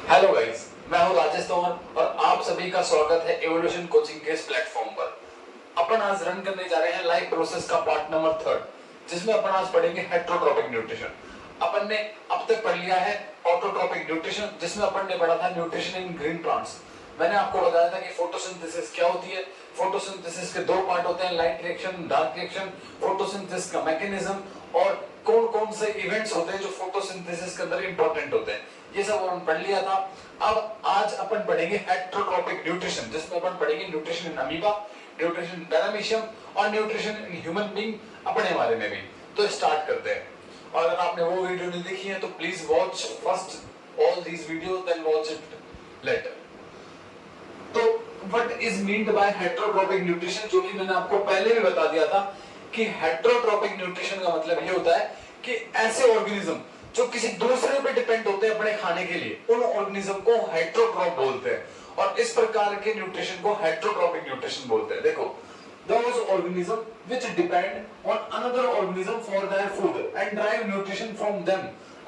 Hello guys, मैं हूं राजेश तोमर और आप सभी का स्वागत है एवोल्यूशन कोचिंग के इस प्लेटफॉर्म पर। अपन आज रन करने जा रहे हैं लाइफ प्रोसेस का पार्ट नंबर 3, जिसमें अपन आज पढ़ेंगे हेटेरोट्रॉपिक न्यूट्रिशन। अपन ने अब तक पढ़ लिया है ऑटोट्रॉपिक न्यूट्रिशन, जिसमें अपन ने पढ़ा था न्यूट्रिशन इन ग्रीन प्लांट्स। मैंने आपको बताया था कि फोटोसिंथेसिस क्या होती है। फोटोसिंथेसिस के दो पार्ट होते हैं, light reaction, dark reaction. Photosynthesis का मैकेनिज्म और कौन कौन से इवेंट्स होते हैं जो फोटोसिंथेसिस के अंदर इंपॉर्टेंट होते हैं, ये सब अपन पढ़ लिया था। अब आज अपन पढ़ेंगे हेटेरोट्रॉपिक न्यूट्रिशन, जिसमें अपन पढ़ेंगे nutrition in amoeba, nutrition in paramecium और न्यूट्रिशन इन ह्यूमन बीइंग, अपने बारे में भी। तो स्टार्ट करते हैं। और अगर आपने वो वीडियो नहीं देखी है तो please watch first all these video, then watch it later. तो what is meant by heterotrophic nutrition, जो कि मैंने आपको पहले भी बता दिया था कि हेटेरोट्रॉपिक न्यूट्रिशन का मतलब ये होता है कि ऐसे ऑर्गेनिज्म जो किसी दूसरे पे डिपेंड होते हैं अपने खाने के लिए, उन ऑर्गेनिज्म को हेटेरोट्रॉप बोलते हैं। और इस प्रकार के न्यूट्रिशन को हेटेरोट्रॉपिक न्यूट्रिशन बोलते हैं। देखो, those organism which depend on another organism for their food and derive nutrition from them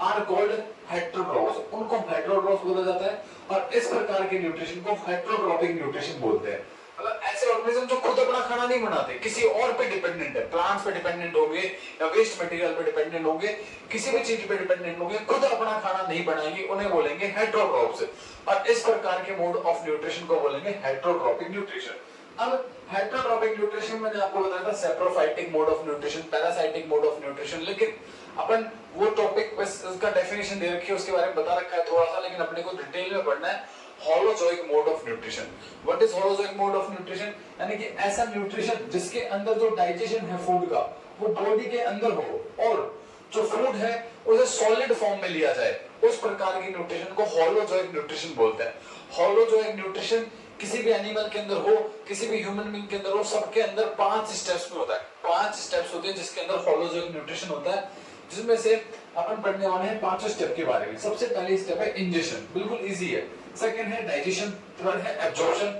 are called heterotrophs। उनको heterotrophs बोला जाता है और इस प्रकार के न्यूट्रिशन को हेटेरोट्रॉपिक न्यूट्रिशन बोलते हैं। मतलब ऐसे ऑर्गेनिज्म जो खुद अपना खाना नहीं बनाते, किसी और पे डिपेंडेंट है, प्लांट्स पे डिपेंडेंट होंगे या वेस्ट मटेरियल पे डिपेंडेंट होंगे, किसी भी चीज पे डिपेंडेंट होंगे, खुद अपना खाना नहीं बनाएंगे, उन्हें बोलेंगे हेटेरोट्रॉप्स। और इस प्रकार के मोड ऑफ न्यूट्रिशन को बोलेंगे हेटेरोट्रॉपिक न्यूट्रिशन। अब हेटेरोट्रॉपिक न्यूट्रिशन मैंने आपको बताया था saprophytic mode of nutrition, parasitic mode of nutrition, लेकिन अपन वो टॉपिक बस उसका डेफिनेशन दे रखी है, उसके बारे में बता रखा है थोड़ा सा, लेकिन अपने को डिटेल में पढ़ना है। Holozoic mode of nutrition. What is holozoic mode of nutrition? यानी कि ऐसा न्यूट्रिशन जिसके अंदर जो डाइजेशन है फूड का वो बॉडी के अंदर हो और जो फूड है उसे सॉलिड फॉर्म में लिया जाए, उस प्रकार की न्यूट्रिशन को होलोजोइक न्यूट्रिशन बोलते हैं। होलोजोइक न्यूट्रिशन किसी भी एनिमल के अंदर हो, किसी भी ह्यूमन बीइंग के अंदर हो, सबके अंदर 5 स्टेप्स में होता है। 5 स्टेप्स होते हैं जिसके अंदर होलोजोइक न्यूट्रिशन होता है, जिसमें से अपन पढ़ने वाले हैं 5 स्टेप के बारे में। सबसे पहली स्टेप है इंजेशन, बिल्कुल इजी है। सेकंड है डाइजेशन, थर्ड है एब्जॉर्प्शन,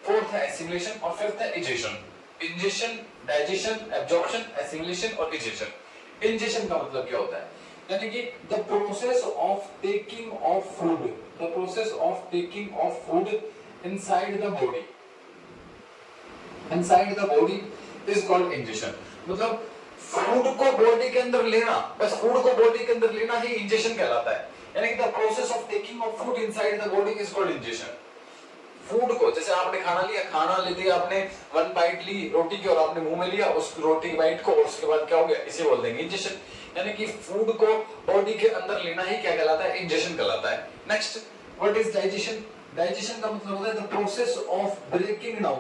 फोर्थ है एसिमिलेशन और फिफ्थ है egestion. Ingestion, digestion, absorption, assimilation और इजेशन। इंजेशन का मतलब क्या होता है? यानी कि the process of taking of food, the process of taking of food inside the body, inside the body is called ingestion. मतलब फूड को बॉडी के अंदर लेना, बस फूड को बॉडी के अंदर लेना ही इंजेशन कहलाता है। यानी कि the process of taking of food inside the body is called ingestion. Food को, जैसे आपने खाना लिया, खाना लेते ही आपने 1 बाइट ली रोटी की और आपने मुंह में लिया उस रोटी बाइट को, और उसके बाद क्या हो गया, इसे बोल देंगे इंजेशन। यानी कि फूड को बॉडी के अंदर लेना ही क्या कहलाता है, इंजेशन कहलाता है। Next, what is digestion? Digestion का मतलब होता है the process of breaking down,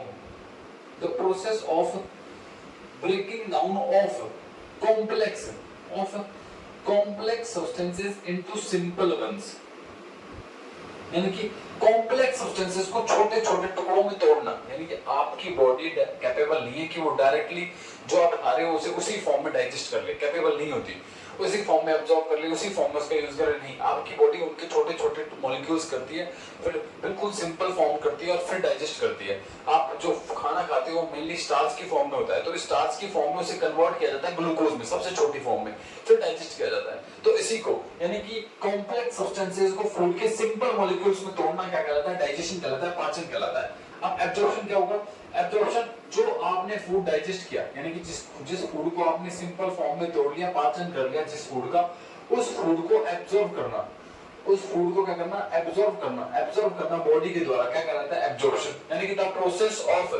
the process of breaking down of complex substances into simple ones। यानी कि कॉम्प्लेक्स सब्सटेंसेस को छोटे छोटे टुकड़ों में तोड़ना। यानी कि आपकी बॉडी कैपेबल नहीं है कि वो डायरेक्टली जो आप खा रहे हो उसे उसी फॉर्म में डाइजेस्ट कर ले, कैपेबल नहीं होती, उसी फॉर्म में अब्सॉर्ब कर ले, उसी फॉर्म में उसका यूज करे, नहीं। आपकी बॉडी उनके छोटे छोटे मॉलिक्यूल्स करती है, फिर बिल्कुल सिंपल फॉर्म करती है और फिर डाइजेस्ट करती है। आप जो खाना खाते हो मेनली स्टार्च की फॉर्म में होता है, तो स्टार्च की फॉर्म में उसे कन्वर्ट किया जाता है ग्लूकोज में, सबसे छोटी फॉर्म में, फिर डाइजेस्ट किया जाता है। तो इसी को, यानी कि कॉम्प्लेक्स सब्सटेंसेस को फूड के सिंपल मॉलिक्यूल्स में तोड़ना क्या कहलाता है, डाइजेशन कहलाता है, पाचन कहलाता है। अब एब्जॉर्प्शन क्या होगा? एब्जॉर्प्शन, जो आपने फूड डाइजेस्ट किया, यानी कि जिस फूड को आपने सिंपल फॉर्म में तोड़ लिया, पाचन कर लिया जिस फूड का, उस फूड को एब्जॉर्ब करना, उस फूड को क्या करना, एब्जॉर्ब करना। एब्जॉर्ब करना बॉडी के द्वारा क्या कहलाता है, एब्जॉर्प्शन। यानी कि the process of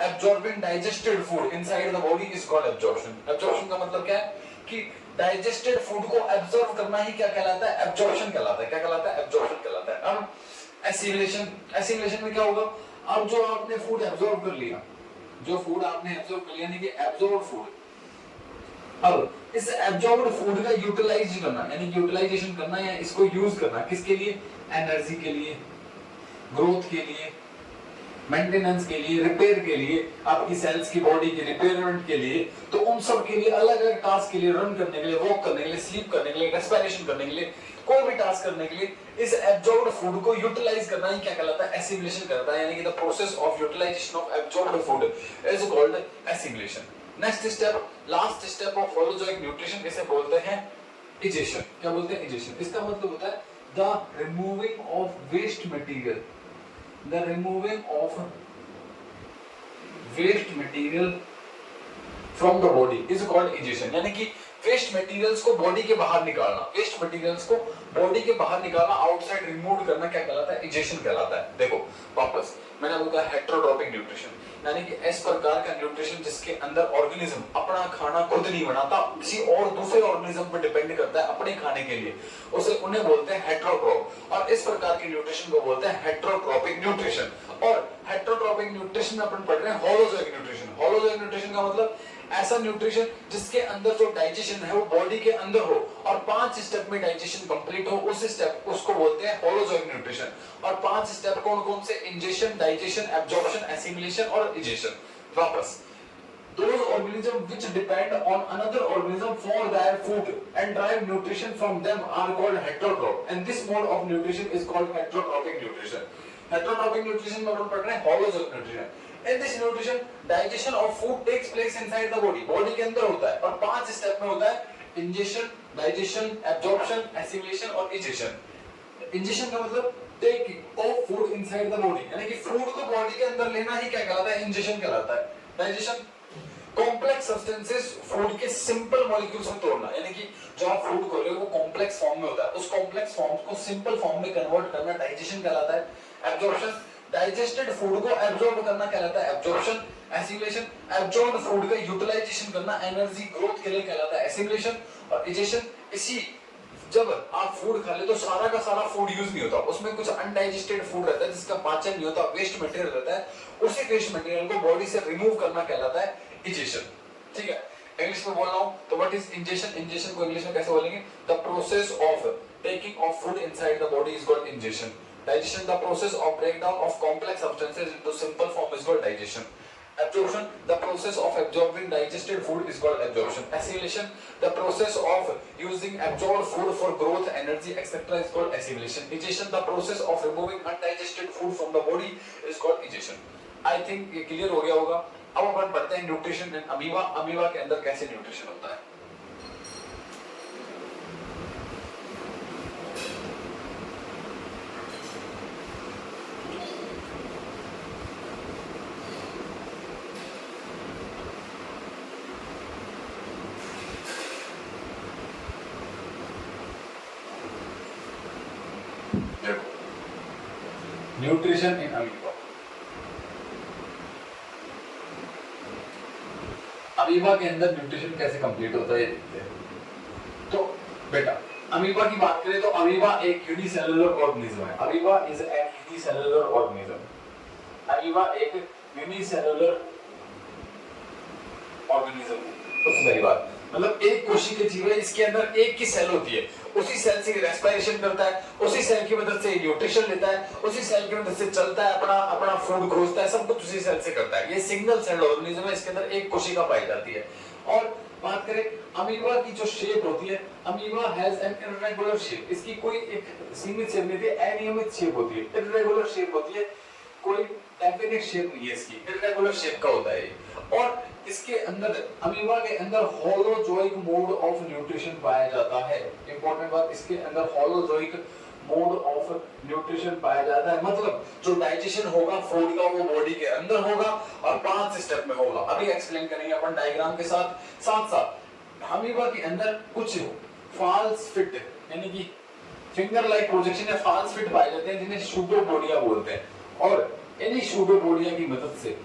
absorbing digested food inside the body is called absorption. Absorption का मतलब क्या है कि डाइजेस्टेड फूड को एब्जॉर्ब करना ही क्या कहलाता है, एब्जॉर्प्शन कहलाता है। क्या कहलाता है, एब्जॉर्प्शन कहलाता है। अब एसिमिलेशन, एसिमिलेशन में क्या होगा? अब जो आपने फूड एब्जॉर्ब कर लिया, जो फूड आपने एब्जॉर्ब कर लिया, यानी कि एब्जॉर्ब फूड, अब इस एब्जॉर्ब्ड फूड का यूटिलाइज करना, यानी कि यूटिलाइजेशन करना या इसको यूज करना, किसके लिए? एनर्जी के लिए, ग्रोथ के लिए, मेंटेनेंस के लिए, रिपेयर के लिए, आपकी सेल्स की बॉडी के रिपेयरमेंट के लिए। तो उन सब के लिए, अलग अलग टास्क के लिए, रन करने के लिए, वॉक करने के लिए, स्लीप करने के लिए, रेस्पिरेशन करने के लिए, कोई भी टास्क करने के लिए इस एब्जॉर्ब्ड फूड को यूटिलाइज करना ही क्या कहलाता है, एसिमिलेशन कहलाता है। यानी कि the process of utilisation of absorbed food is called assimilation. Next step, last step of holozoic nutrition, इसे बोलते हैं इजेशन। क्या बोलते हैं, इजेशन। इसका मतलब होता है the removing of waste material, the removing of waste material from the body is called ejection। यानी कि वेस्ट मटेरियल्स को बॉडी के बाहर निकालना, वेस्ट मटेरियल्स को बॉडी के बाहर निकालना, आउटसाइड रिमूव करना क्या कहलाता है? इजेक्शन कहलाता है। देखो वापस मैंने आपको कहा हेटेरोट्रॉपिक न्यूट्रिशन, यानी कि इस प्रकार का न्यूट्रिशन जिसके अंदर ऑर्गेनिज्म अपना खाना खुद नहीं बनाता, किसी और दूसरे ऑर्गेनिज्म पर डिपेंड करता है अपने खाने के लिए, उसे उन्हें बोलते हैं हेटेरोट्रॉप। और इस प्रकार के न्यूट्रिशन को बोलते हैं हेटेरोट्रॉपिक न्यूट्रिशन। और हेटेरोट्रॉपिक न्यूट्रिशन में अपन पढ़ रहे हैं होलोजोइक न्यूट्रिशन। होलोजोइक न्यूट्रिशन का मतलब ऐसा न्यूट्रिशन जिसके अंदर जो डाइजेशन है वो बॉडी के अंदर हो और 5 स्टेप में डाइजेशन कंप्लीट हो, उस स्टेप उसको बोलते हैं होलोजोइक न्यूट्रिशन। और 5 स्टेप कौन कौन से? इंजेशन, डाइजेशन, एब्जॉर्प्शन, एसिमिलेशन और इजेशन। वापस those organisms which depend on another organism for their food and derive nutrition from them are called heterotroph, and this mode of nutrition is called heterotrophic nutrition। heterotrophic nutrition में अपन पढ़ रहे हैं holozoic nutrition. In this nutrition, digestion of food takes place inside the body, body के अंदर होता है और 5 step में होता है ingestion, digestion, absorption, assimilation और ejection। ingestion का मतलब taking of food inside the body, यानी कि फूड को बॉडी के अंदर लेना ही क्या कहलाता है? ingestion कहलाता है। digestion कॉम्प्लेक्स सब्सटेंसेस फूड के सिंपल मॉलिक्यूल्स में तोड़ना, यानी कि जो आप फूड खा रहे हो वो कॉम्प्लेक्स फॉर्म में होता है, उस कॉम्प्लेक्स फॉर्म को सिंपल फॉर्म में कन्वर्ट करना डाइजेशन कहलाता है। एब्जॉर्प्शन, डाइजेस्टेड फूड को एब्जॉर्ब करना कहलाता है एब्जॉर्प्शन। एसिमिलेशन, एब्जॉर्ब्ड फूड का यूटिलाइजेशन करना एनर्जी ग्रोथ के लिए कहलाता है एसिमिलेशन। और इजेशन, इसी जब आप फूड खा ले तो सारा का सारा फूड यूज नहीं होता, उसमें कुछ अनडाइजेस्टेड फूड रहता है जिसका पाचन नहीं होता, वेस्ट मटेरियल रहता है, उसी वेस्ट मटेरियल को बॉडी से रिमूव करना कहलाता है इजेशन। ठीक है, इंग्लिश में बोल रहा हूं तो व्हाट इज इंजेशन? इंजेशन को इंग्लिश में कैसे बोलेंगे? The process of taking of food inside the body is called ingestion. Digestion, the process of breakdown of complex substances into simple form is called digestion. Absorption, the process of absorbing digested food is called absorption. Assimilation, the process of using absorbed food for growth, energy, etc. is called assimilation. Ejection, the process of removing undigested food from the body is called ejection. I think ये clear हो गया होगा। अब अपन पढ़ते हैं nutrition in amoeba. Amoeba के अंदर कैसे न्यूट्रिशन होता है? Nutrition in amoeba. अमीबा के अंदर न्यूट्रिशन कैसे कंप्लीट होता है ये देखते हैं। तो बेटा अमीबा की बात करें तो अमीबा एक यूनिसेलुलर ऑर्गेनिज्म है। Amoeba is an unicellular organism. Amoeba एक यूनिसेलुलर ऑर्गेनिज्म है। सबसे पहली बात मतलब एक कोशिकीय जीव है, इसके अंदर एक की सेल होती है, उसी सेल से रेस्पिरेशन करता है, उसी सेल की मदद से न्यूट्रिशन लेता है, उसी सेल की मदद से चलता है, अपना फूड खोजता है, सब कुछ उसी सेल से करता है। ये सिंगल सेल ऑर्गेनिज्म है, इसके अंदर एक कोशिका पाई जाती है। और बात करें अमीबा की जो शेप होती है, amoeba has an irregular shape. इसकी कोई एक सीमित शेप नहीं है, अनियमित शेप होती है, इर्रेगुलर शेप होती है, कोई डेफिनेट शेप नहीं है इसकी, इर्रेगुलर शेप का होता है। और इसके अंदर अमीबा के अंदर होलोजोइक मोड ऑफ न्यूट्रिशन पाया जाता है। इंपॉर्टेंट बात, इसके अंदर होलोजोइक मोड ऑफ न्यूट्रिशन पाया जाता है, मतलब जो डाइजेशन होगा फूड का वो बॉडी के अंदर होगा और 5 स्टेप में होगा। अभी एक्सप्लेन करेंगे अपन डायग्राम के साथ। साथ साथ अमीबा के अंदर कुछ फॉल्स फिट यानी कि फिंगर लाइक प्रोजेक्शन या फॉल्स फिट पाए जाते हैं जिन्हें सूडोपोडिया बोलते हैं। और इन्हीं सूडोपोडिया की मदद से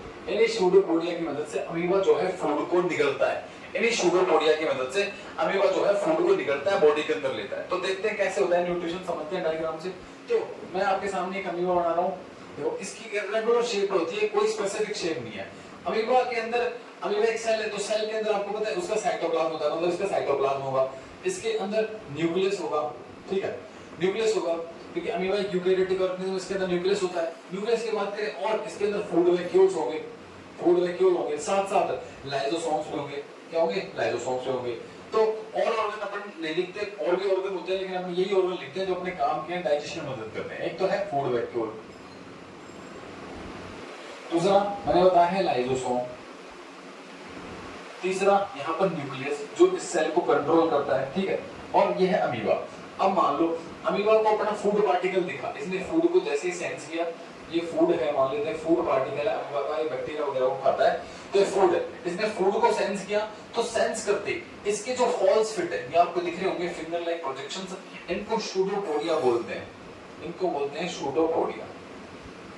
अमीबा जो है फूड को निगलता है। इन्हीं सूडोपोडिया की मदद से अमीबा जो है फूड को निगलता है, बॉडी के अंदर लेता है। तो देखते हैं कैसे होता है न्यूट्रिशन, समझते हैं डायग्राम से। तो मैं आपके सामने एक अमीबा बना रहा हूँ, देखो इसकी इर्रेगुलर शेप होती है, कोई स्पेसिफिक शेप नहीं है। अमीबा के अंदर अमीबा एक सेल है, तो सेल के अंदर आपको पता है उसका साइटोप्लाज्म होता है, मतलब इसका साइटोप्लाज्म होगा, इसके अंदर न्यूक्लियस होगा। ठीक है, न्यूक्लियस होगा क्योंकि अमीबा एक यूकेरियोटिक ऑर्गेनिज्म, इसके अंदर न्यूक्लियस होता है। न्यूक्लियस की बात करें और इसके अंदर फूड वैक्यूल्स होंगे, साथ साथ लाइसोसोम्स भी होंगे। क्या होंगे? लाइसोसोम्स होंगे। तो और ऑर्गन अपन नहीं लिखते, और भी ऑर्गन होते हैं, लेकिन अपन यही ऑर्गन लिखते हैं जो अपने काम के डाइजेशन में मदद करते हैं। एक तो है फूड वैक्यूल, दूसरा मैंने बताया है लाइसोसोम, तीसरा यहाँ पर न्यूक्लियस जो इस सेल को कंट्रोल करता है। ठीक है, और ये है अमीबा। अब मान लो अमीबा को अपना फूड पार्टिकल दिखा, इसने फूड को जैसे ही सेंस किया, ये फूड है मान लेते हैं, फूड पार्टिकल है अमीबा का, ये बैक्टीरिया वगैरह को खाता है तो ये फूड है, इसने फूड को सेंस किया तो सेंस करते इसके जो फॉल्स फिट है ये आपको दिख रहे होंगे फिंगर लाइक प्रोजेक्शंस, इनको सूडोपोडिया बोलते हैं, इनको बोलते हैं सूडोपोडिया।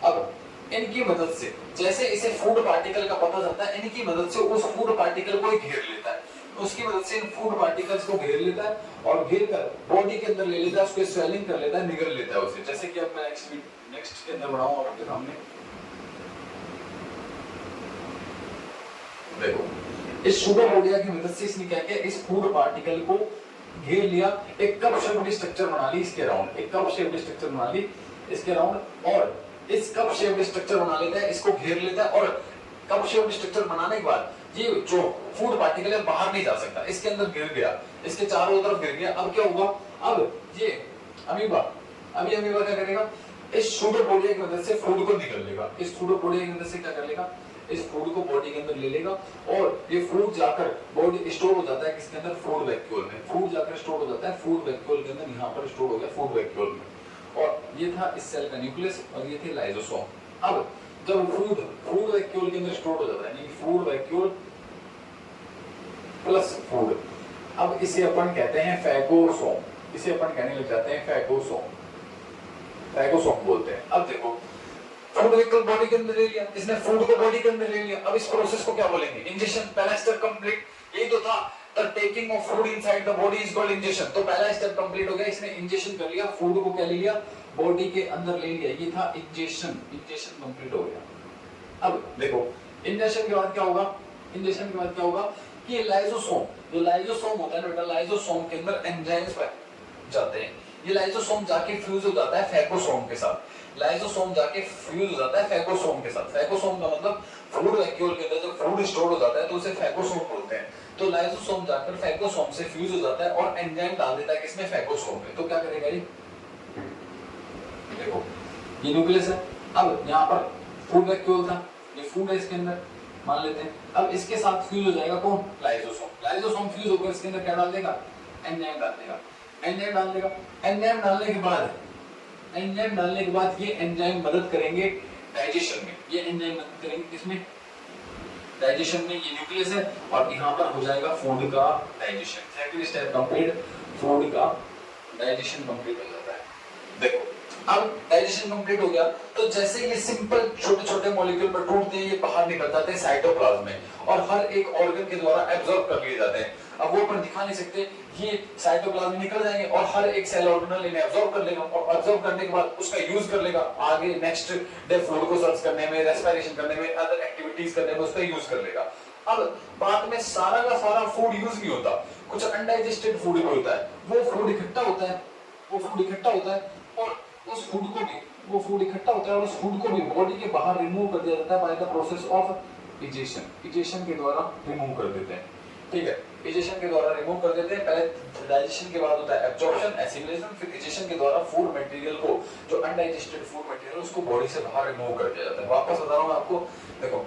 अब इनकी मदद से जैसे इसे फूड पार्टिकल का पता चलता है, इनकी मदद से उस फूड पार्टिकल को घेर लेता है, उसकी मदद से इन फूड पार्टिकल्स को घेर लेता है और घेर कर बॉडी के अंदर ले लेता है, उसको स्वेलिंग कर लेता है, निगल लेता है उसे। जैसे कि अब मैं नेक्स्ट के अंदर बढ़ाऊं आपके सामने, देखो इस सूडोपोडिया की मदद से इसने क्या किया, इस फूड पार्टिकल को घेर लिया, एक कप शेप्ड स्ट्रक्चर बना ली इसके राउंड, एक कप शेप्ड स्ट्रक्चर बना ली इसके राउंड, और इस कप शेप्ड स्ट्रक्चर बना लेता है, इसको घेर लेता है और कप शेप्ड स्ट्रक्चर बनाने के बाद ये जो फूड पार्टिकल है बाहर नहीं जा सकता, इसके अंदर गिर गया, इसके चारों तरफ गिर गया। अब क्या होगा, अब ये अमीबा क्या करेगा, इस सूडोपोडिया की मदद से फूड को निकल लेगा, इस सूडोपोडिया की मदद से क्या कर लेगा, इस फूड को बॉडी के अंदर ले लेगा और ये फूड जाकर बॉडी स्टोर हो जाता है किसके अंदर, फूड वैक्यूल में, फूड जाकर स्टोर हो जाता है फूड वैक्यूल के अंदर, यहाँ पर स्टोर हो गया फूड वैक्यूल में, और ये था इस सेल का न्यूक्लियस और ये थे लाइसोसोम। अब जब फूड वैक्यूल के अंदर स्टोर हो जाता है यानी फूड वैक्यूल प्लस फूड, अब इसे अपन कहते हैं फैगोसोम, इसे अपन कहने लग जाते हैं फैगोसोम बोलते हैं। अब देखो फूड वैक्यूल बॉडी के अंदर ले लिया, इसने फूड को बॉडी के अंदर ले लिया, अब इस प्रोसेस को क्या बोलेंगे, इंजेक्शन। पहला स्टेप कंप्लीट, यही तो था, the taking of food inside the body is called injection. तो पहला स्टेप कंप्लीट हो गया, इसने इंजेक्शन कर लिया, फूड को क्या ले लिया, बॉडी के अंदर ले लिया, ये था इंजेक्शन कंप्लीट हो गया। अब देखो इंजेक्शन के बाद क्या होगा, कि लाइसोसोम, जो लाइसोसोम होता है ना बेटा, लाइसोसोम के अंदर एंजाइम्स पाए जाते हैं, ये लाइसोसोम जाके फ्यूज हो जाता है फैगोसोम के साथ, लाइसोसोम जाके फ्यूज हो जाता है फैगोसोम के साथ। फैगोसोम का मतलब फूड वैक्यूल के अंदर जब फूड स्टोर हो जाता है तो उसे फैगोसोम बोलते हैं। तो लाइसोसोम जाकर फैगोसोम से फ्यूज हो जाता है और एंजाइम डाल देता है किसमें, फैगोसोम में। तो क्या करेगा ये, देखो ये न्यूक्लियस है, अब यहाँ पर फूड वैक्यूल था, ये फूड है इसके अंदर मान लेते हैं, अब इसके साथ फ्यूज हो जाएगा कौन, लाइसोसोम फ्यूज होकर इसके अंदर क्या डाल देगा, एंजाइम डाल देगा, एंजाइम डालने के बाद ये एंजाइम मदद करेंगे डाइजेशन में, ये एंजाइम मदद करेंगे किसमें, डाइजेशन में। ये न्यूक्लियस है और यहाँ पर हो जाएगा फूड का digestion, second step complete, food का डाइजेशन कंप्लीट हो जाता है। देखो अब डाइजेशन कंप्लीट हो गया तो जैसे ये सिंपल छोटे छोटे मॉलिक्यूल पर टूटते हैं, ये बाहर निकल जाते हैं साइटोप्लाज्म में और हर एक ऑर्गन के द्वारा एब्जॉर्ब कर लिए जाते हैं। अब वो अपन दिखा नहीं सकते, ये साइटोप्लाज्म में निकल जाएंगे और हर एक सेल ऑर्गेनल इन्हें एब्जॉर्ब कर लेगा और एब्जॉर्ब करने के बाद उसका यूज कर लेगा आगे नेक्स्ट डे फूड को सर्च करने में, रेस्पिरेशन करने में, अदर एक्टिविटीज करने में उसका यूज कर लेगा। अब बाद में सारा का सारा फूड यूज नहीं होता, कुछ अनडाइजेस्टेड फूड भी होता है, वो फूड इकट्ठा होता है और उस फूड को भी बॉडी के बाहर रिमूव कर दिया जाता है by the process of egestion के द्वारा रिमूव कर देते हैं। ठीक है, इजेशन के द्वारा रिमूव कर देते हैं। पहले डाइजेशन के बाद होता है एब्जॉर्प्शन, एसिमिलेशन, फिर इजेशन के द्वारा फूड मटेरियल को, जो अनडाइजेस्टेड फूड मटेरियल उसको बॉडी से बाहर रिमूव कर दिया जाता है। वापस बता रहा हूं आपको, देखो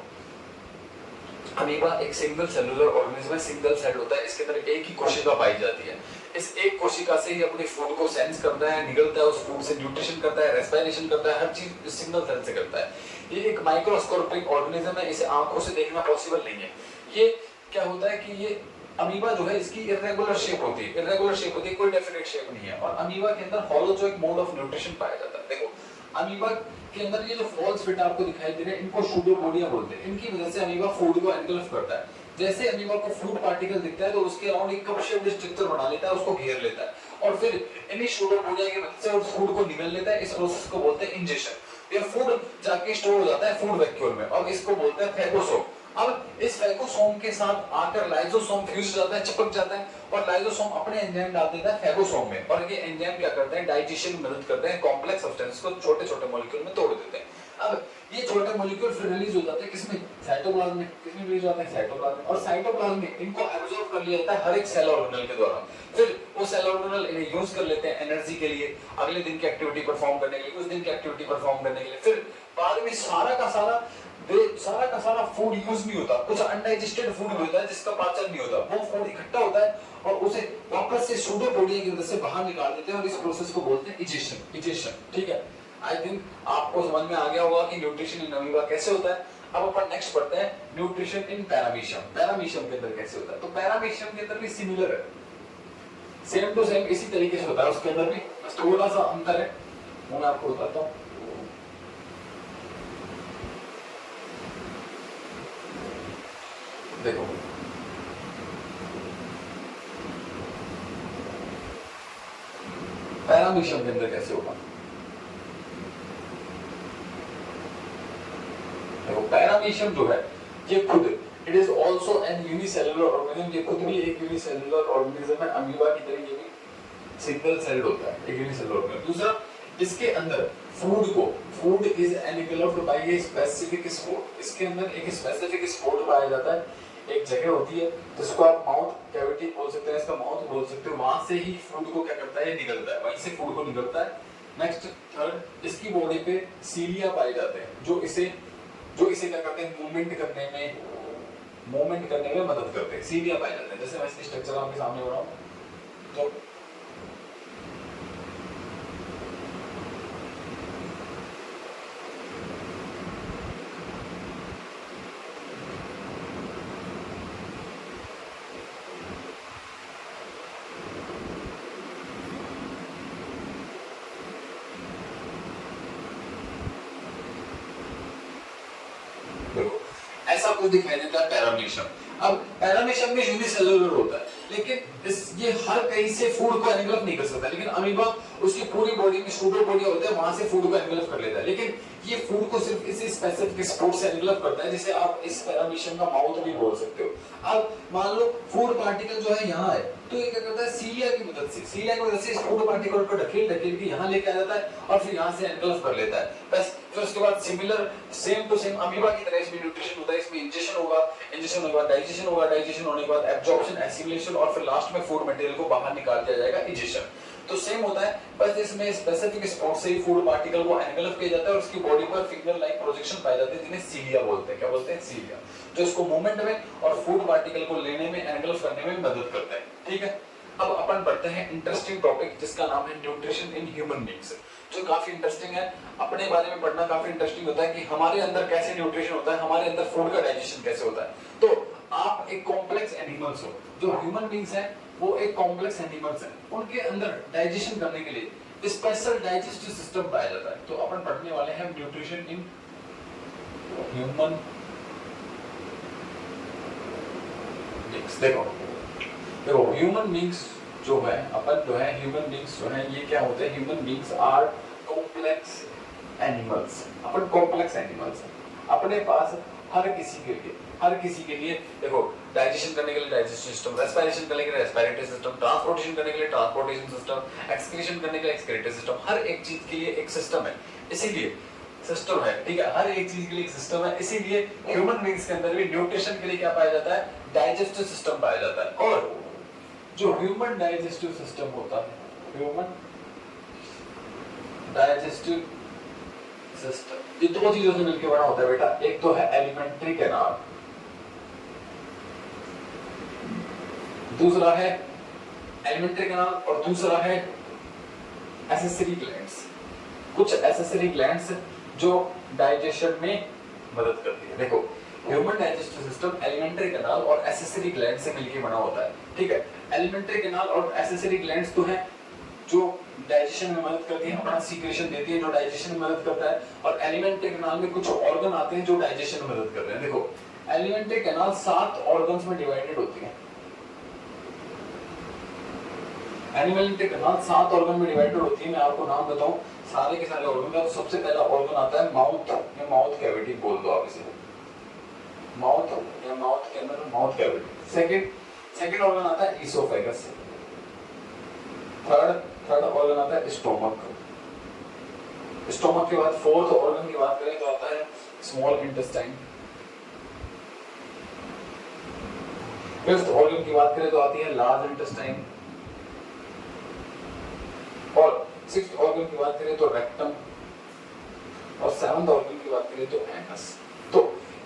अमीबा एक सिंगल सेलुलर ऑर्गेनिज्म है, सिंगल सेल होता है, इसके अंदर एक ही कोशिका पाई जाती है। इस एक कोशिका से ही अपने फूड को सेंस करता है, निगलता है, उस फूड से न्यूट्रिशन करता है, रेस्पिरेशन करता है, हर चीज इस सिंगल सेल से करता है। ये एक माइक्रोस्कोपिक ऑर्गेनिज्म है, इसे आंखों से देखना पॉसिबल नहीं है। ये क्या होता है कि ये अमीबा जो है इसकी इरेगुलर शेप होती है, कोई डेफिनेट शेप नहीं है और अमीबा के अंदर होलोजोइक मोड ऑफ न्यूट्रिशन पाया जाता है। देखो अमीबा के अंदर ये जो फॉल्स फिट आपको दिखाई दे रहे हैं, इनको सूडोपोडिया बोलते हैं। इनकी वजह से अमीबा फूड को एनगल्फ करता है। जैसे अमीबा को फूड पार्टिकल दिखता है तो उसके अराउंड एक कप शेप्ड स्ट्रक्चर बना लेता है, उसको घेर लेता है और फिर इन्हीं सूडोपोडिया की मदद से उस फूड को निगल लेता है। इस प्रोसेस को बोलते हैं इंजेक्शन। ये फूड जाके स्टोर हो जाता है फूड वैक्यूल में और इसको बोलते हैं फैगोसोम। अब इस फैगोसोम के साथ आकर लाइसोसोम फ्यूज जाता है, चिपक जाता है और लाइसोसोम अपने एंजाइम डाल देता है फैगोसोम में और ये एंजाइम क्या करते हैं, डाइजेशन में मदद करते हैं, कॉम्प्लेक्स सब्सटेंस को छोटे छोटे मॉलिक्यूल में तोड़ देते हैं। अब ये छोटे मॉलिक्यूल फिर रिलीज हो जाते हैं किसमें, साइटोप्लाज्म में। किसमें रिलीज होता है, साइटोप्लाज्म में। और साइटोप्लाज्म में इनको एब्जॉर्ब कर लिया जाता है हर एक सेल ऑर्गेनल के द्वारा। फिर वो सेल ऑर्गेनल इन्हें यूज कर लेते हैं एनर्जी के लिए, अगले दिन की एक्टिविटी परफॉर्म करने के लिए, उस दिन की एक्टिविटी परफॉर्म करने के लिए। फिर बाद में सारा का सारा वे सारा का सारा फूड यूज नहीं होता, कुछ अनडाइजेस्टेड फूड भी होता है जिसका पाचन नहीं होता, वो फूड इकट्ठा होता है और उसे वापस से सूडोपोडिया की मदद से बाहर निकाल देते हैं और इस प्रोसेस को बोलते हैं इजेशन। ठीक है, आई थिंक आपको समझ में आ गया होगा कि न्यूट्रिशन इन अमीबा कैसे होता है। अब अपन नेक्स्ट पढ़ते हैं न्यूट्रिशन इन पैरामीशियम। पैरामीशियम के अंदर कैसे होता है, तो पैरामीशियम के अंदर भी सिमिलर है, सेम टू सेम इसी तरीके से होता है, उसके अंदर भी बस थोड़ा सा अंतर है, वो मैं आपको बताता हूँ। देखो पैरामीशियम के अंदर कैसे होगा, देखो पैरामीशियम जो है ये खुद it is also an unicellular organism, ये खुद भी एक यूनिसेलुलर ऑर्गेनिज्म है, अमीबा की तरह ये भी सिंगल सेल्ड होता है, एक यूनिसेलुलर ऑर्गेनिज्म। दूसरा, इसके अंदर food is enveloped by a specific spore, इसके अंदर एक स्पेसिफिक स्पोर पाया जाता है, एक जगह होती है जिसको आप माउथ कैविटी बोल सकते हैं, इसका माउथ बोल सकते हो, वहां से ही फूड को क्या करता है, निकलता है, वहीं से फूड को निकलता है। नेक्स्ट थर्ड, इसकी बॉडी पे सीलिया पाए जाते हैं जो इसे क्या करते हैं, मूवमेंट करने में मदद करते हैं, सीलिया पाए जाते हैं। जैसे मैं इसकी स्ट्रक्चर आपके सामने बना तो ऐसा कुछ दिखाई देता है पैरामीशियम। अब पैरामीशियम में यूनिसेलुलर होता है, लेकिन ये हर कहीं से फूड को एनवेलप नहीं कर सकता, लेकिन अमीबा उसकी पूरी बॉडी में सूडोपोडिया होता है, वहां से फूड को एनवेलप कर लेता है, लेकिन ये फूड को सिर्फ इस स्पेसिफिक स्पोर से एनवेलप करता है, जिसे आप इस पैरामीशियम का माउथ भी बोल सकते हो। अब मान लो फूड पार्टिकल जो है यहाँ है, तो ये क्या करता है, सीलिया की मदद से इस फूड पार्टिकल को ढकेल के यहाँ लेके आ जाता है और फिर यहाँ से एनवेलप कर लेता है बस। फिर उसके बाद similar same to same amoeba की तरह इसमें न्यूट्रिशन होता है, इसमें इंजेक्शन होगा, इंजेक्शन होने के बाद डाइजेशन होने के बाद एब्जॉर्प्शन, एसिमिलेशन और फिर लास्ट में फूड मटेरियल को बाहर निकाल दिया जाएगा, इजेशन। तो सेम होता है, बस इसमें स्पेसिफिक स्पॉट से ही फूड पार्टिकल को एनवेलप किया जाता है और उसकी बॉडी पर फिंगर लाइक प्रोजेक्शन पाए जाते हैं, जिन्हें सीलिया बोलते हैं। क्या बोलते हैं, सीलिया, जो इसको मूवमेंट में और फूड पार्टिकल को लेने में, एनवेलप करने में मदद करता है। ठीक है, अब अपन पढ़ते हैं इंटरेस्टिंग टॉपिक जिसका नाम है न्यूट्रिशन इन ह्यूमन बीइंग्स, जो काफी इंटरेस्टिंग है। अपने बारे में पढ़ना काफी इंटरेस्टिंग होता है कि हमारे अंदर कैसे न्यूट्रिशन होता है, हमारे अंदर फूड का डाइजेशन कैसे होता है। तो आप एक कॉम्प्लेक्स एनिमल्स हो, जो ह्यूमन बीइंग्स हैं वो एक कॉम्प्लेक्स एनिमल्स हैं, उनके अंदर डाइजेशन करने के लिए स्पेशल डाइजेस्टिव सिस्टम पाया जाता है। तो अपन पढ़ने वाले हैं न्यूट्रिशन इन ह्यूमन बीइंग्स। देखो ह्यूमन बीइंग्स जो है, अपन जो है ह्यूमन बीइंग्स जो है, ये क्या होते हैं, human beings are complex animals. अपन कॉम्प्लेक्स एनिमल्स हैं, अपने पास हर किसी के लिए देखो, डाइजेशन करने के लिए डाइजेस्टिव सिस्टम, रेस्पिरेशन करने के लिए रेस्पिरेटरी सिस्टम, ट्रांसपोर्टेशन करने के लिए ट्रांसपोर्टेशन सिस्टम, एक्सक्रीशन करने के लिए एक्सक्रीटरी सिस्टम, हर एक चीज के लिए एक सिस्टम है, इसीलिए सिस्टम है। ठीक है, हर एक चीज के लिए एक सिस्टम है, इसीलिए ह्यूमन बीइंग्स के अंदर भी न्यूट्रिशन के लिए क्या पाया जाता है, डाइजेस्टिव सिस्टम पाया जाता है। और जो ह्यूमन डाइजेस्टिव सिस्टम होता है, ह्यूमन डाइजेस्टिव सिस्टम, ये दो चीजों से मिलकर बना होता है बेटा। एक तो है एलिमेंट्री कैनाल, दूसरा है एलिमेंट्री कैनाल और दूसरा है एसेसरी ग्लैंड्स। कुछ एसेसरी ग्लैंड्स जो डाइजेशन में मदद करती है। देखो, human digestive system alimentary canal और एसेसरी ग्लैंड से मिलकर बना होता है। ठीक है, एलिमेंट्री कैनाल और एसेसरी ग्लैंड्स तो हैं जो डाइजेशन में मदद करती है, अपना सीक्रेशन देती है जो डाइजेशन में मदद करता है, और एलिमेंट्री कैनाल में कुछ ऑर्गन आते हैं जो डाइजेशन में मदद करते हैं। देखो, एलिमेंट्री कैनाल 7 ऑर्गन्स में डिवाइडेड होती है। एलिमेंट्री कैनाल 7 ऑर्गन में डिवाइडेड होती है। मैं आपको नाम बताऊं सारे के सारे ऑर्गन का। तो सबसे पहला ऑर्गन आता है माउथ, या माउथ कैविटी बोल दो आप इसे, माउथ या माउथ के अंदर माउथ कैविटी। सेकंड ऑर्गन आता है इसोफेगस। थर्ड ऑर्गन आता है स्टोमक। स्टोमक के बाद फोर्थ ऑर्गन की बात करें तो आता है स्मॉल इंटेस्टाइन। फिफ्थ ऑर्गन की बात करें तो आती है लार्ज इंटेस्टाइन। और सिक्स्थ ऑर्गन की बात करें तो रेक्टम। और सेवंथ ऑर्गन की बात करें तो एनस। तो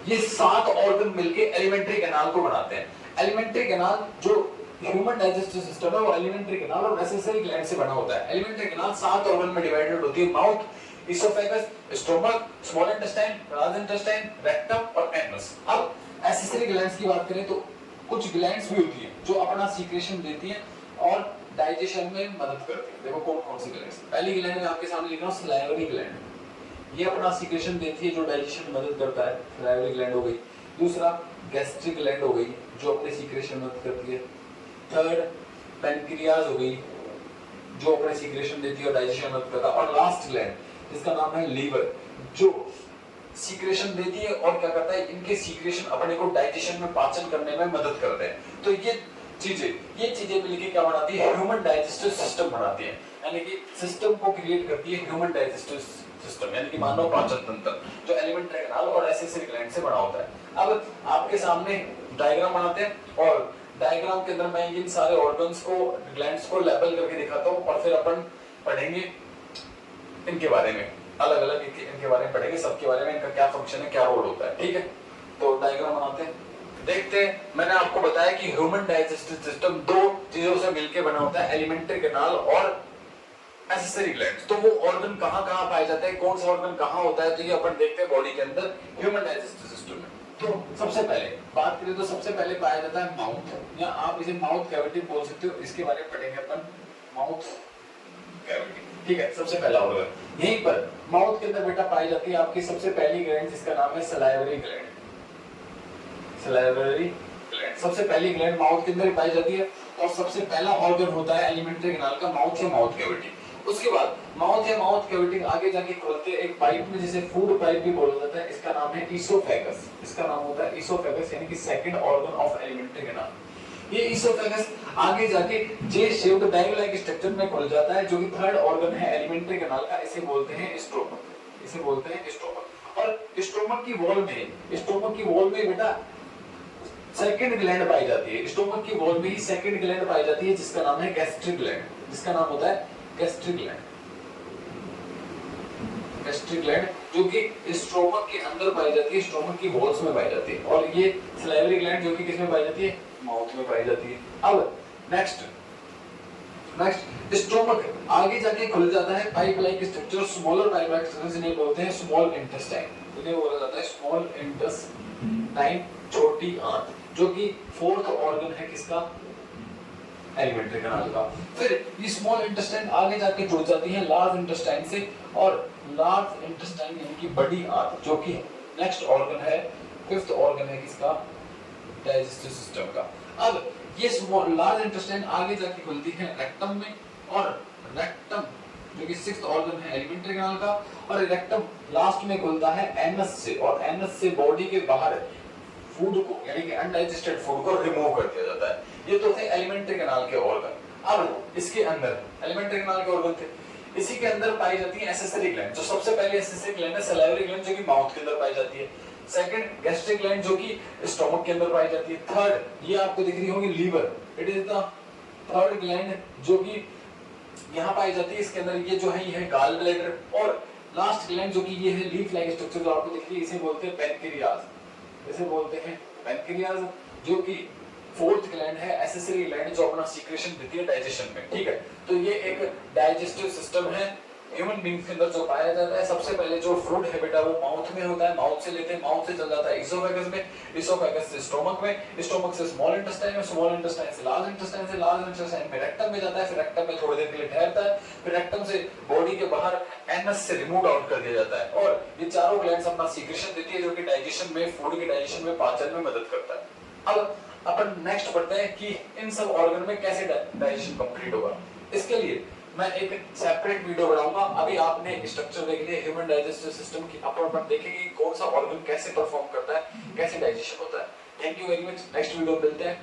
ये 7 ऑर्गन मिलके एलिमेंट्री कैनाल को बनाते हैं। एलिमेंट्री कैनाल जो ह्यूमन डाइजेस्टिव सिस्टम है वो एलिमेंट्री कैनाल और एसेसरी ग्लैंड से बना होता है। एलिमेंट्री कैनाल 7 ऑर्गन में डिवाइडेड होती है, mouth, oesophagus, stomach, small intestine, large intestine, rectum और एनस। अब एसेसरी ग्लैंड्स की बात करें तो कुछ ग्लैंड्स भी होती हैं जो अपना सीक्रेशन देती हैं और डाइजेशन में मदद करती है। देखो कौन कौन सी ग्लैंड्स। पहली ग्लैंड में आपके सामने लिख रहा हूं सलाइवरी ग्लैंड, ये अपना सीक्रेशन देती है जो डाइजेशन में मदद करता है, सलाइवरी ग्लैंड हो गई। दूसरा गैस्ट्रिक ग्लैंड हो गई जो अपने सीक्रेशन में मदद करती है। थर्ड पैनक्रियाज हो गई जो अपने सीक्रेशन देती है और डाइजेशन में मदद करता है। और लास्ट ग्लैंड जिसका नाम है लीवर जो सीक्रेशन देती है और क्या करता है, इनके सीक्रेशन अपने को डाइजेशन में पाचन करने में मदद करते हैं। तो ये चीजें मिलके क्या बनाती है, ह्यूमन डाइजेस्टिव सिस्टम बनाती है, यानी कि सिस्टम को क्रिएट करती है ह्यूमन डाइजेस्टिव सिस्टम, यानी कि मानव पाचन तंत्र जो एलिमेंट्री कैनाल और एसेसरी ग्लैंड से बना होता है। अब आपके सामने डायग्राम बनाते हैं और डायग्राम के अंदर मैं इन सारे ऑर्गन्स को, ग्लैंड्स को लेबल करके दिखाता हूँ और फिर अपन पढ़ेंगे इनके बारे में, अलग अलग इनके बारे में पढ़ेंगे, सबके बारे में, इनका क्या फंक्शन है, क्या रोल होता है। ठीक है, तो डायग्राम बनाते हैं, देखते हैं। मैंने आपको बताया कि ह्यूमन डाइजेस्टिव सिस्टम 2 चीजों से मिलकर बना होता है, एलिमेंट्री कैनाल और एसेसरी ग्लैंड्स। तो वो ऑर्गन कहाँ पाए जाते हैं, कौन सा ऑर्गन कहाँ होता है, तो ये अपन देखते हैं बॉडी के अंदर ह्यूमन डाइजेस्टिव सिस्टम में। तो सबसे पहले बात करें तो सबसे पहले पाया जाता है माउथ, या आप इसे माउथ कैविटी बोल सकते हो, इसके बारे में पढ़ेंगे अपन, माउथ कैविटी। ठीक है, सबसे पहला ऑर्गन यहीं पर माउथ के अंदर बेटा पाई जाती है आपकी सबसे पहली ग्लैंड जिसका नाम है सलाइवरी ग्लैंड। सलाइवरी ग्लैंड सबसे पहली ग्लैंड माउथ के अंदर पाई जाती है और सबसे पहला ऑर्गन होता है एलिमेंट्री कैनाल का माउथ या माउथ कैविटी। उसके बाद माउथ या माउथ कैविटी आगे जाके खुलते एक पाइप में जिसे फूड पाइप भी बोला जाता है, इसका नाम है इसोफेगस। इसका नाम होता है इसोफेगस, यानी कि second organ of alimentary canal. ये इसोफेगस आगे जाके जे शेप्ड बैग लाइक स्ट्रक्चर में खुल जाता है जो कि थर्ड ऑर्गन है एलिमेंट्री कैनाल का, इसे बोलते हैं स्टोमक। इसे बोलते हैं स्टोमक। और स्टोमक की वॉल में बेटा सेकंड ग्लैंड पाई जाती है। स्टोमक की वॉल में ही सेकंड ग्लैंड पाई जाती है जिसका नाम है गैस्ट्रिक ग्लैंड, जिसका नाम होता है गैस्ट्रिक ग्लैंड। गैस्ट्रिक ग्लैंड जो कि स्टोमक के अंदर पाई जाती है, स्टोमक की वॉल्स में पाई जाती है। और ये सलाइवरी ग्लैंड जो कि किसमें पाई जाती है, माउथ में पाई जाती है। अब नेक्स्ट स्टोमक आगे जाके खुल जाता है pipe like structure, smaller pipe like structure जिन्हें बोलते हैं स्मॉल इंटेस्टाइन। इन्हें बोला जाता है स्मॉल इंटेस्टाइन, छोटी आंत, जो कि फोर्थ ऑर्गन है किसका, एलिमेंट्री कैनाल का। फिर ये स्मॉल इंटेस्टाइन आगे जाके जुड़ जाती है लार्ज इंटेस्टाइन से, और लार्ज इंटेस्टाइन यानी कि बड़ी आंत जो कि नेक्स्ट ऑर्गन है, फिफ्थ ऑर्गन है किसका, डाइजेस्टिव सिस्टम का। अब ये स्मॉल लार्ज इंटेस्टाइन आगे जाके खुलती है रेक्टम में, और रेक्टम जो कि सिक्स्थ ऑर्गन है एलिमेंट्री कैनाल का, और रेक्टम लास्ट में खुलता है एनस से, और एनस से बॉडी के बाहर फूड को, यानी कि अनडाइजेस्टेड फूड को रिमूव कर दिया जाता है। ये तो थे एलिमेंट्री कैनाल के ऑर्गन। अब इसके अंदर एलिमेंट्री कैनाल के ऑर्गन थे, इसी के अंदर पाई जाती है एसेसरी ग्लैंड। जो सबसे पहले एसेसरी ग्लैंड है सलाइवरी ग्लैंड जो कि माउथ के अंदर पाई जाती है। सेकंड गैस्ट्रिक ग्लैंड जो कि स्टोमक के अंदर पाई जाती है। थर्ड ये आपको दिख रही होगी liver, it is the third gland जो कि यहाँ पाई जाती है, इसके अंदर ये जो है ये है गॉल ब्लैडर। और लास्ट ग्लैंड जो कि ये है लीफ लाइक स्ट्रक्चर जो आपको दिख रही है, इसे बोलते हैं पैनक्रियाज। इसे बोलते हैं पैनक्रियाज जो कि फोर्थ ग्लैंड है एसेसरी ग्लैंड जो अपना सीक्रेशन देती है डाइजेशन में। ठीक है, तो ये एक डाइजेस्टिव सिस्टम है ह्यूमन बीइंग के अंदर जो पाया जाता है। सबसे पहले जो फूड है बेटा वो माउथ में होता है, माउथ से लेते हैं, माउथ से चल जाता है इसोफेगस में, इसोफेगस से स्टोमक में, स्टोमक से स्मॉल इंटेस्टाइन में, स्मॉल इंटेस्टाइन से लार्ज इंटेस्टाइन से, लार्ज इंटेस्टाइन में रेक्टम में जाता है, फिर रेक्टम में थोड़ी देर के लिए ठहरता है, फिर रेक्टम से बॉडी के बाहर एनस से रिमूव आउट कर दिया जाता है। और ये चारों ग्लैंड्स अपना सीक्रेशन देती है जो कि डाइजेशन में, फूड के डाइजेशन में, पाचन में मदद करता है। अब अपन नेक्स्ट पढ़ते हैं कि इन सब ऑर्गन में कैसे डाइजेशन कंप्लीट होगा। इसके लिए मैं एक सेपरेट वीडियो बनाऊंगा। अभी आपने स्ट्रक्चर देख लिया ह्यूमन डाइजेस्टिव सिस्टम की, अपन देखेंगे कौन सा ऑर्गन कैसे परफॉर्म करता है, कैसे डाइजेशन होता है। Thank you very much, next video मिलते हैं।